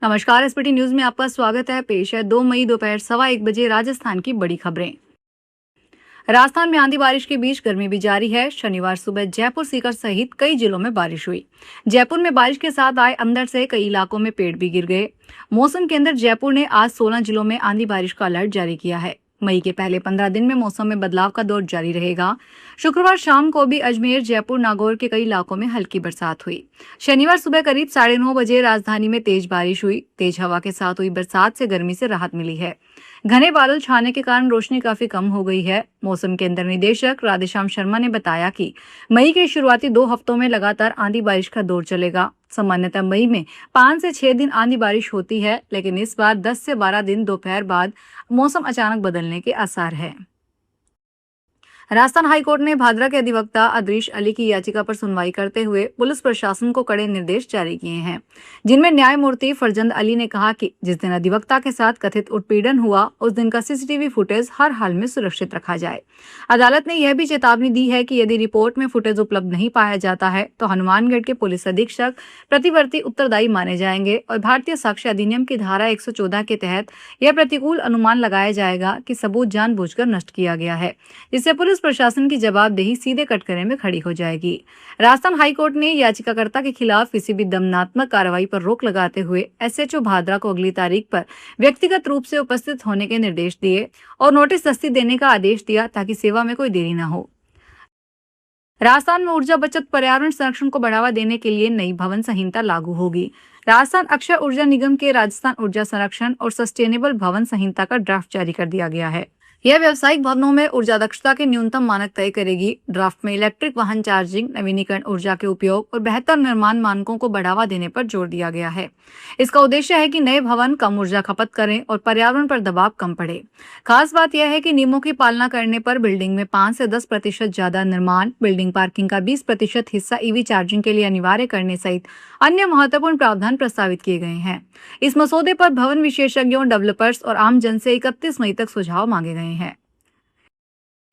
नमस्कार। SPT news में आपका स्वागत है। पेश है 2 मई दोपहर 1:15 बजे राजस्थान की बड़ी खबरें। राजस्थान में आंधी बारिश के बीच गर्मी भी जारी है। शनिवार सुबह जयपुर, सीकर सहित कई जिलों में बारिश हुई। जयपुर में बारिश के साथ आए अंधड़ से कई इलाकों में पेड़ भी गिर गए। मौसम केंद्र जयपुर ने आज 16 जिलों में आंधी बारिश का अलर्ट जारी किया है। मई के पहले 15 दिन में मौसम में बदलाव का दौर जारी रहेगा। शुक्रवार शाम को भी अजमेर, जयपुर, नागौर के कई इलाकों में हल्की बरसात हुई। शनिवार सुबह करीब 9:30 बजे राजधानी में तेज बारिश हुई। तेज हवा के साथ हुई बरसात से गर्मी से राहत मिली है। घने बादल छाने के कारण रोशनी काफी कम हो गई है। मौसम केंद्र निदेशक राधेश्याम शर्मा ने बताया कि मई के शुरुआती 2 हफ्तों में लगातार आंधी बारिश का दौर चलेगा। सामान्यतः मई में 5 से 6 दिन आंधी बारिश होती है, लेकिन इस बार 10 से 12 दिन दोपहर बाद मौसम अचानक बदलने के आसार है। राजस्थान हाईकोर्ट ने भादरा के अधिवक्ता अदरीश अली की याचिका पर सुनवाई करते हुए पुलिस प्रशासन को कड़े निर्देश जारी किए हैं, जिनमें न्यायमूर्ति फरजंद अली ने कहा कि जिस दिन अधिवक्ता के साथ कथित उत्पीड़न हुआ उस दिन का सीसीटीवी फुटेज हर हाल में सुरक्षित रखा जाए। अदालत ने यह भी चेतावनी दी है कि यदि रिपोर्ट में फुटेज उपलब्ध नहीं पाया जाता है तो हनुमानगढ़ के पुलिस अधीक्षक प्रतिवर्ती उत्तरदायी माने जाएंगे और भारतीय साक्ष्य अधिनियम की धारा 114 के तहत यह प्रतिकूल अनुमान लगाया जाएगा कि सबूत जानबूझकर नष्ट किया गया है, जिससे पुलिस प्रशासन की जवाबदेही सीधे कटघरे में खड़ी हो जाएगी। राजस्थान हाईकोर्ट ने याचिकाकर्ता के खिलाफ किसी भी दमनात्मक कार्रवाई पर रोक लगाते हुए एसएचओ भादरा को अगली तारीख पर व्यक्तिगत रूप से उपस्थित होने के निर्देश दिए और नोटिस दस्ती देने का आदेश दिया ताकि सेवा में कोई देरी न हो। राजस्थान में ऊर्जा बचत पर्यावरण संरक्षण को बढ़ावा देने के लिए नई भवन संहिता लागू होगी। राजस्थान अक्षय ऊर्जा निगम के राजस्थान ऊर्जा संरक्षण और सस्टेनेबल भवन संहिता का ड्राफ्ट जारी कर दिया गया है। यह व्यावसायिक भवनों में ऊर्जा दक्षता के न्यूनतम मानक तय करेगी। ड्राफ्ट में इलेक्ट्रिक वाहन चार्जिंग, नवीनीकरण ऊर्जा के उपयोग और बेहतर निर्माण मानकों को बढ़ावा देने पर जोर दिया गया है। इसका उद्देश्य है कि नए भवन कम ऊर्जा खपत करें और पर्यावरण पर दबाव कम पड़े। खास बात यह है कि नियमों की पालना करने पर बिल्डिंग में 5 से 10% ज्यादा निर्माण, बिल्डिंग पार्किंग का 20% हिस्सा ईवी चार्जिंग के लिए अनिवार्य करने सहित अन्य महत्वपूर्ण प्रावधान प्रस्तावित किए गए हैं। इस मसौदे पर भवन विशेषज्ञों, डेवलपर्स और आम जन से 31 मई तक सुझाव मांगे गए हैं।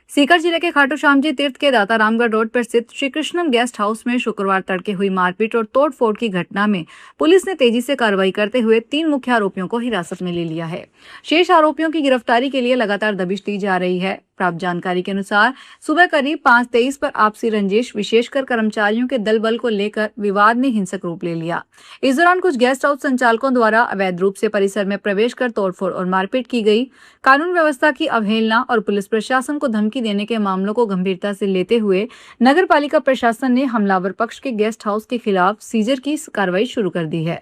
सीकर जिले के खाटू श्याम जी तीर्थ के दाता रामगढ़ रोड पर स्थित श्री कृष्णम गेस्ट हाउस में शुक्रवार तड़के हुई मारपीट और तोड़फोड़ की घटना में पुलिस ने तेजी से कार्रवाई करते हुए 3 मुख्य आरोपियों को हिरासत में ले लिया है। शेष आरोपियों की गिरफ्तारी के लिए लगातार दबिश दी जा रही है। प्राप्त जानकारी के अनुसार सुबह करीब 5:23 पर आपसी रंजिश, विशेषकर कर्मचारियों के दल बल को लेकर विवाद ने हिंसक रूप ले लिया। इस दौरान कुछ गेस्ट हाउस संचालकों द्वारा अवैध रूप से परिसर में प्रवेश कर तोड़फोड़ और मारपीट की गई। कानून व्यवस्था की अवहेलना और पुलिस प्रशासन को धमकी देने के मामलों को गंभीरता से लेते हुए नगर पालिका प्रशासन ने हमलावर पक्ष के गेस्ट हाउस के खिलाफ सीजर की कार्रवाई शुरू कर दी है।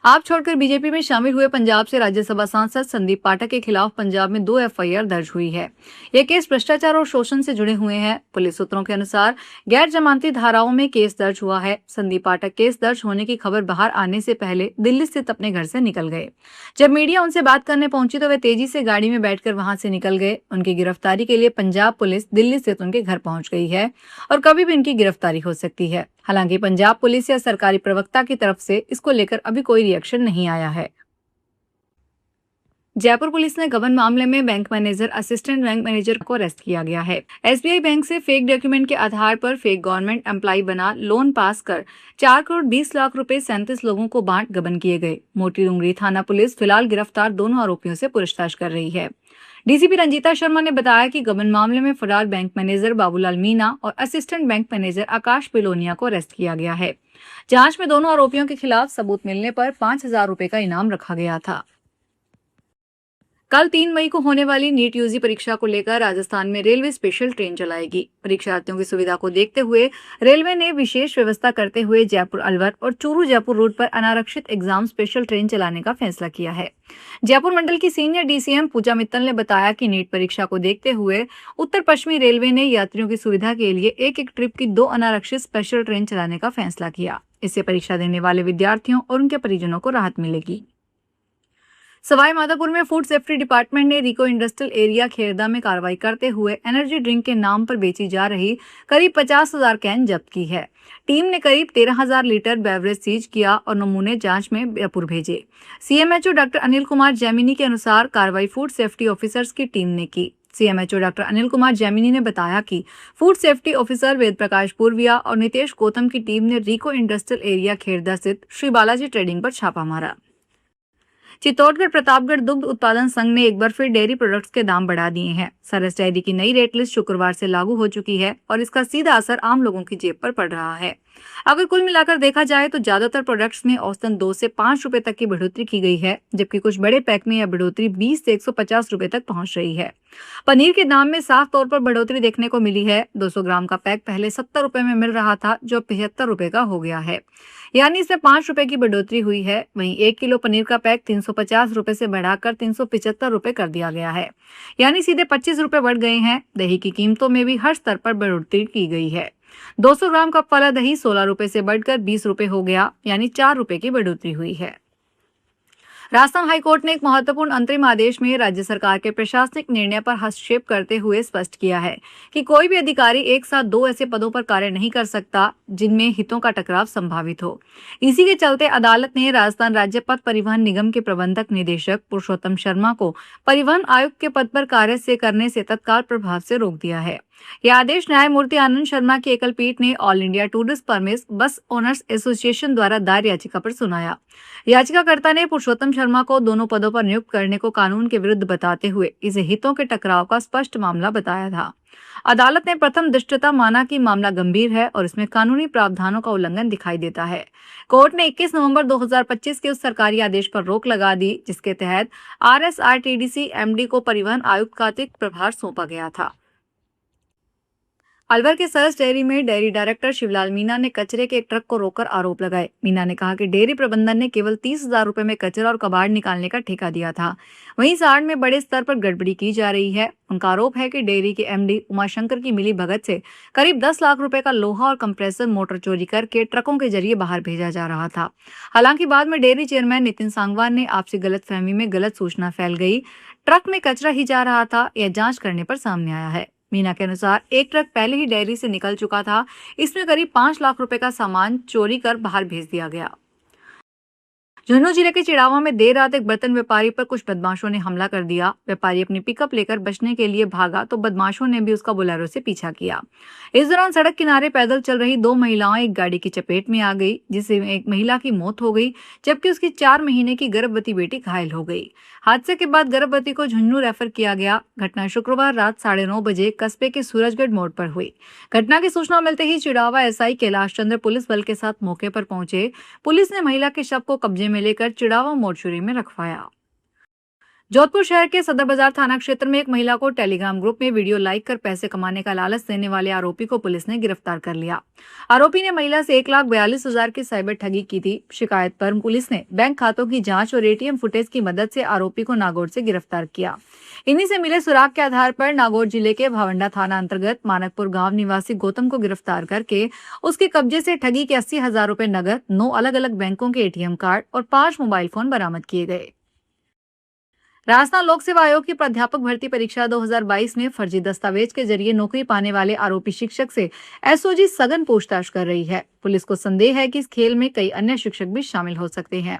आप छोड़कर बीजेपी में शामिल हुए पंजाब से राज्यसभा सांसद संदीप पाठक के खिलाफ पंजाब में 2 एफआईआर दर्ज हुई है। यह केस भ्रष्टाचार और शोषण से जुड़े हुए हैं। पुलिस सूत्रों के अनुसार गैर जमानती धाराओं में केस दर्ज हुआ है। संदीप पाठक केस दर्ज होने की खबर बाहर आने से पहले दिल्ली स्थित अपने घर से निकल गए। जब मीडिया उनसे बात करने पहुंची तो वे तेजी से गाड़ी में बैठकर वहां से निकल गए। उनकी गिरफ्तारी के लिए पंजाब पुलिस दिल्ली स्थित उनके घर पहुंच गई है और कभी भी उनकी गिरफ्तारी हो सकती है। हालांकि पंजाब पुलिस या सरकारी प्रवक्ता की तरफ से इसको लेकर अभी कोई रिएक्शन नहीं आया है। जयपुर पुलिस ने गबन मामले में bank manager, assistant bank manager को अरेस्ट किया गया है। एसबीआई बैंक से फेक डॉक्यूमेंट के आधार पर फेक गवर्नमेंट एम्प्लॉय बना लोन पास कर 4 करोड़ 20 लाख रुपए 37 लोगों को बांट गबन किए गए। मोटी डूंगरी थाना पुलिस फिलहाल गिरफ्तार दोनों आरोपियों से पूछताछ कर रही है। डीसीपी रंजीता शर्मा ने बताया कि गबन मामले में फरार बैंक मैनेजर बाबूलाल मीना और असिस्टेंट बैंक मैनेजर आकाश पिलोनिया को अरेस्ट किया गया है। जांच में दोनों आरोपियों के खिलाफ सबूत मिलने पर 5,000 रुपए का इनाम रखा गया था। कल 3 मई को होने वाली नीट यूजी परीक्षा को लेकर राजस्थान में रेलवे स्पेशल ट्रेन चलाएगी। परीक्षार्थियों की सुविधा को देखते हुए रेलवे ने विशेष व्यवस्था करते हुए जयपुर अलवर और चूरू जयपुर रूट पर अनारक्षित एग्जाम स्पेशल ट्रेन चलाने का फैसला किया है। जयपुर मंडल की सीनियर डीसीएम पूजा मित्तल ने बताया कि नीट परीक्षा को देखते हुए उत्तर पश्चिमी रेलवे ने यात्रियों की सुविधा के लिए एक ट्रिप की 2 अनारक्षित स्पेशल ट्रेन चलाने का फैसला किया। इससे परीक्षा देने वाले विद्यार्थियों और उनके परिजनों को राहत मिलेगी। सवाई माधोपुर में फूड सेफ्टी डिपार्टमेंट ने रिको इंडस्ट्रियल एरिया खेरदा में कार्रवाई करते हुए एनर्जी ड्रिंक के नाम पर बेची जा रही करीब 50,000 कैन जब्त की है। टीम ने करीब 13,000 लीटर बेवरेज सीज किया और नमूने जांच में जयपुर भेजे। सीएमएचओ डॉक्टर अनिल कुमार जैमिनी के अनुसार कार्रवाई फूड सेफ्टी ऑफिसर्स की टीम ने की। सीएमएचओ डॉक्टर अनिल कुमार जैमिनी ने बताया कि food safety officer Ved Prakash Purvia और नितेश गौतम की टीम ने रिको इंडस्ट्रियल एरिया खेरदा स्थित श्री बालाजी ट्रेडिंग पर छापा मारा। चित्तौड़गढ़ प्रतापगढ़ दुग्ध उत्पादन संघ ने एक बार फिर डेयरी प्रोडक्ट्स के दाम बढ़ा दिए हैं। सरस डेयरी की नई रेट लिस्ट शुक्रवार से लागू हो चुकी है और इसका सीधा असर आम लोगों की जेब पर पड़ रहा है। अगर कुल मिलाकर देखा जाए तो ज्यादातर प्रोडक्ट्स में औसतन 2 से 5 रुपए तक की बढ़ोतरी की गई है, जबकि कुछ बड़े पैक में यह बढ़ोतरी 20 से 150 रुपए तक पहुंच रही है। पनीर के दाम में साफ तौर पर बढ़ोतरी देखने को मिली है। 200 ग्राम का पैक पहले 70 रुपए में मिल रहा था, जो 75 रुपए का हो गया है, यानी इसमें 5 रुपए की बढ़ोतरी हुई है। वहीं 1 किलो पनीर का पैक 350 रुपए से बढ़ाकर 375 रुपए कर दिया गया है, यानी सीधे 25 रुपए बढ़ गए हैं। दही की कीमतों में भी हर स्तर पर बढ़ोतरी की गई है। 200 ग्राम कप वाला दही 16 रुपए से बढ़कर 20 रुपए हो गया, यानी 4 रुपए की बढ़ोतरी हुई है। राजस्थान हाईकोर्ट ने एक महत्वपूर्ण अंतरिम आदेश में राज्य सरकार के प्रशासनिक निर्णय पर हस्तक्षेप करते हुए स्पष्ट किया है कि कोई भी अधिकारी एक साथ 2 ऐसे पदों पर कार्य नहीं कर सकता जिनमें हितों का टकराव संभावित हो। इसी के चलते अदालत ने राजस्थान राज्य पथ परिवहन निगम के प्रबंधक निदेशक पुरुषोत्तम शर्मा को परिवहन आयुक्त के पद पर कार्य करने से तत्काल प्रभाव से रोक दिया है। यह आदेश न्यायमूर्ति आनंद शर्मा की एकल पीठ ने ऑल इंडिया टूरिस्ट परमिट बस ओनर्स एसोसिएशन द्वारा दायर याचिका पर सुनाया। याचिकाकर्ता ने पुरुषोत्तम शर्मा को दोनों पदों पर नियुक्त करने को कानून के विरुद्ध बताते हुए इसे हितों के टकराव का स्पष्ट मामला बताया था। अदालत ने प्रथम दृष्टया माना कि मामला गंभीर है और इसमें कानूनी प्रावधानों का उल्लंघन दिखाई देता है। कोर्ट ने 21 नवंबर 2025 के उस सरकारी आदेश पर रोक लगा दी जिसके तहत RSRTDC MD को परिवहन आयुक्त का अतिरिक्त प्रभार सौंपा गया था। अलवर के सरस डेयरी में डेयरी डायरेक्टर शिवलाल मीणा ने कचरे के एक ट्रक को रोककर आरोप लगाए। मीणा ने कहा कि डेयरी प्रबंधन ने केवल 30,000 रुपए में कचरा और कबाड़ निकालने का ठेका दिया था, वहीं साड़ में बड़े स्तर पर गड़बड़ी की जा रही है। उनका आरोप है कि डेयरी के MD उमाशंकर की मिली भगत से करीब 10 लाख रुपए का लोहा और कंप्रेसर मोटर चोरी करके ट्रकों के जरिए बाहर भेजा जा रहा था। हालांकि बाद में डेयरी चेयरमैन नितिन सांगवान ने आपसी गलतफहमी में गलत सूचना फैल गई, ट्रक में कचरा ही जा रहा था, यह जांच करने पर सामने आया है। मीना के अनुसार एक ट्रक पहले ही डेयरी से निकल चुका था, इसमें करीब 5 लाख रुपए का सामान चोरी कर बाहर भेज दिया गया। झुंझुनू जिले के चिड़ावा में देर रात एक बर्तन व्यापारी पर कुछ बदमाशों ने हमला कर दिया। व्यापारी अपनी पिकअप लेकर बचने के लिए भागा तो बदमाशों ने भी उसका बोलेरो से पीछा किया। इस दौरान सड़क किनारे पैदल चल रही 2 महिलाएं एक गाड़ी की चपेट में आ गई, जिससे एक महिला की मौत हो गई, जबकि उसकी 4 महीने की गर्भवती बेटी घायल हो गई। हादसे के बाद गर्भवती को झुंझुनू रेफर किया गया। घटना शुक्रवार रात 9:30 बजे कस्बे के सूरजगढ़ मोड़ पर हुई। घटना की सूचना मिलते ही चिड़ावा SI कैलाश चंद्र पुलिस बल के साथ मौके पर पहुंचे। पुलिस ने महिला के शव को कब्जे में लेकर चिड़ावा मोर्चुरी में रखवाया। जोधपुर शहर के सदर बाजार थाना क्षेत्र में एक महिला को टेलीग्राम ग्रुप में वीडियो लाइक कर पैसे कमाने का लालच देने वाले आरोपी को पुलिस ने गिरफ्तार कर लिया। आरोपी ने महिला से 1,42,000 की साइबर ठगी की थी। शिकायत पर पुलिस ने बैंक खातों की जांच और ATM फुटेज की मदद से आरोपी को नागौर से गिरफ्तार किया। इन्हीं से मिले सुराग के आधार पर नागौर जिले के भावंडा थाना अंतर्गत मानकपुर गांव निवासी गौतम को गिरफ्तार करके उसके कब्जे से ठगी के 80,000 रुपए नगद, 9 अलग अलग बैंकों के ATM कार्ड और 5 मोबाइल फोन बरामद किए गए। राजस्थान लोक सेवा आयोग की प्राध्यापक भर्ती परीक्षा 2022 में फर्जी दस्तावेज के जरिए नौकरी पाने वाले आरोपी शिक्षक से SOG सघन पूछताछ कर रही है। पुलिस को संदेह है कि इस खेल में कई अन्य शिक्षक भी शामिल हो सकते हैं।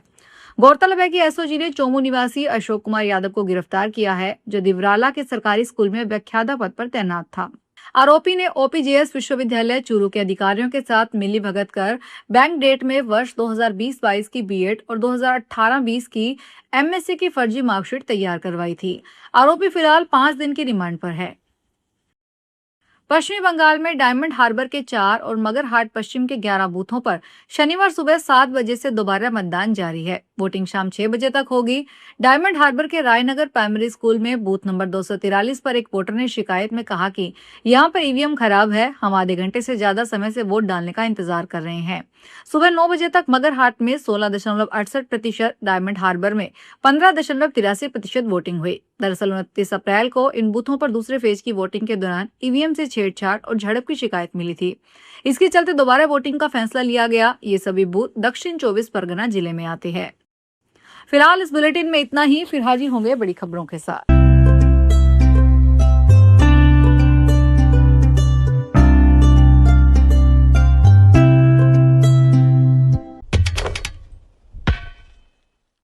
गौरतलब है कि SOG ने चोमू निवासी अशोक कुमार यादव को गिरफ्तार किया है, जो दिवराला के सरकारी स्कूल में व्याख्याता पद पर तैनात था। आरोपी ने OPJS विश्वविद्यालय चूरू के अधिकारियों के साथ मिली भगत कर बैंक डेट में वर्ष 2020-22 की B.Ed और 2018-20 की MSc की फर्जी मार्कशीट तैयार करवाई थी। आरोपी फिलहाल 5 दिन की रिमांड पर है। पश्चिमी बंगाल में डायमंड हार्बर के 4 और मगर हाट पश्चिम के 11 बूथों पर शनिवार सुबह 7 बजे से दोबारा मतदान जारी है। वोटिंग शाम 6 बजे तक होगी। डायमंड हार्बर के रायनगर प्राइमरी स्कूल में बूथ नंबर 243 पर एक वोटर ने शिकायत में कहा कि यहाँ पर EVM खराब है, हम आधे घंटे से ज्यादा समय से वोट डालने का इंतजार कर रहे हैं। सुबह 9 बजे तक मगर हाट में 16.68%, डायमंड हार्बर में 15.83% वोटिंग हुई। दरअसल 29 अप्रैल को इन बूथों पर दूसरे फेज की वोटिंग के दौरान EVM से छेड़छाड़ और झड़प की शिकायत मिली थी। इसके चलते दोबारा वोटिंग का फैसला लिया गया। ये सभी बूथ दक्षिण 24 परगना जिले में आते हैं। फिलहाल इस बुलेटिन में इतना ही। फिर हाजिर होंगे बड़ी खबरों के साथ।